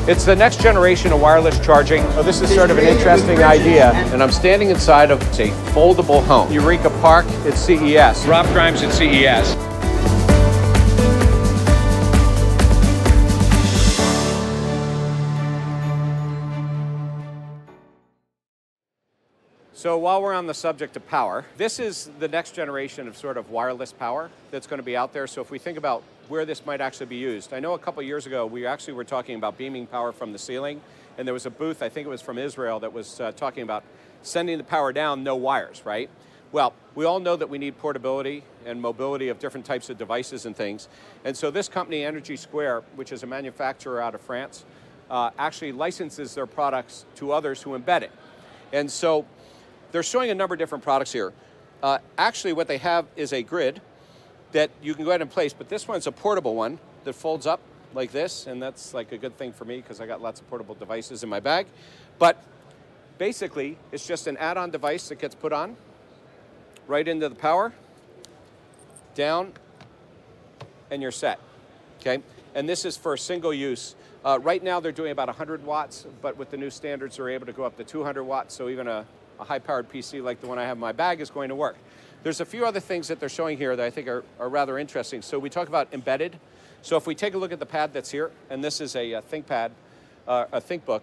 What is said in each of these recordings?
It's the next generation of wireless charging. Oh, this is sort of an interesting idea, and I'm standing inside of a foldable home. Eureka Park at CES. Rob Grimes at CES. So while we're on the subject of power, this is the next generation of sort of wireless power that's going to be out there. So if we think about where this might actually be used, I know a couple years ago we actually were talking about beaming power from the ceiling, and there was a booth, I think it was from Israel, that was talking about sending the power down, no wires, right? Well, we all know that we need portability and mobility of different types of devices and things. And so this company, EnergySquare, which is a manufacturer out of France, actually licenses their products to others who embed it. And so they're showing a number of different products here. Actually, what they have is a grid that you can go ahead and place, but this one's a portable one that folds up like this, and that's like a good thing for me because I got lots of portable devices in my bag. But basically, it's just an add-on device that gets put on right into the power, down, and you're set, okay? And this is for single use. Right now, they're doing about 100 watts, but with the new standards, they're able to go up to 200 watts, so even a high-powered PC like the one I have in my bag is going to work. There's a few other things that they're showing here that I think are rather interesting. So we talk about embedded. So if we take a look at the pad that's here, and this is a ThinkPad, a ThinkBook,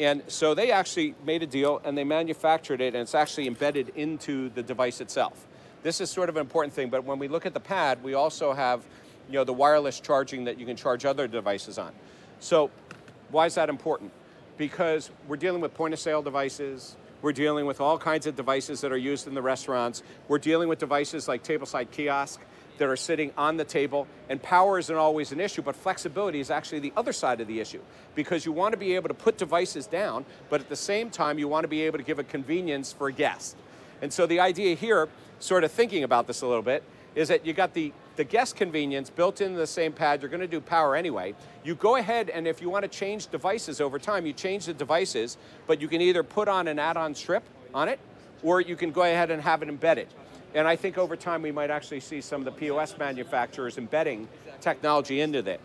and so they actually made a deal and they manufactured it, and it's actually embedded into the device itself. This is sort of an important thing, but when we look at the pad, we also have, you know, the wireless charging that you can charge other devices on. So why is that important? Because we're dealing with point-of-sale devices. We're dealing with all kinds of devices that are used in the restaurants. We're dealing with devices like tableside kiosk that are sitting on the table, and power isn't always an issue, but flexibility is actually the other side of the issue, because you want to be able to put devices down, but at the same time, you want to be able to give a convenience for a guest. And so the idea here, sort of thinking about this a little bit, is that you got the guest convenience built into the same pad. You're going to do power anyway. You go ahead, and if you want to change devices over time, you change the devices, but you can either put on an add-on strip on it, or you can go ahead and have it embedded. And I think over time, we might actually see some of the POS manufacturers embedding technology into this.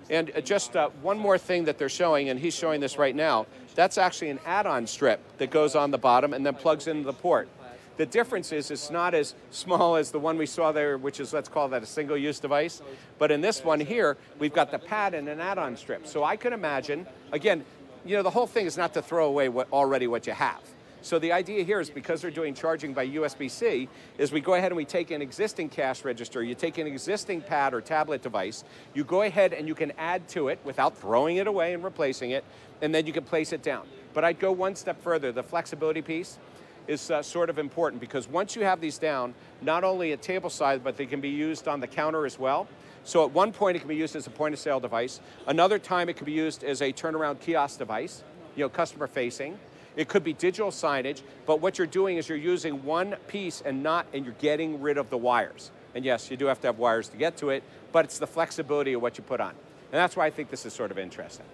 And just one more thing that they're showing, and he's showing this right now, that's actually an add-on strip that goes on the bottom and then plugs into the port. The difference is it's not as small as the one we saw there, which is, let's call that a single-use device. But in this one here, we've got the pad and an add-on strip. So I could imagine, again, you know, the whole thing is not to throw away what you have. So the idea here is, because they're doing charging by USB-C, is we go ahead and we take an existing cash register, you take an existing pad or tablet device, you go ahead and you can add to it without throwing it away and replacing it, and then you can place it down. But I'd go one step further. The flexibility piece is sort of important, because once you have these down, not only at table side, but they can be used on the counter as well. So at one point, it can be used as a point-of-sale device. Another time, it can be used as a turnaround kiosk device, you know, customer-facing. It could be digital signage, but what you're doing is you're using one piece and you're getting rid of the wires. And yes, you do have to have wires to get to it, but it's the flexibility of what you put on. And that's why I think this is sort of interesting.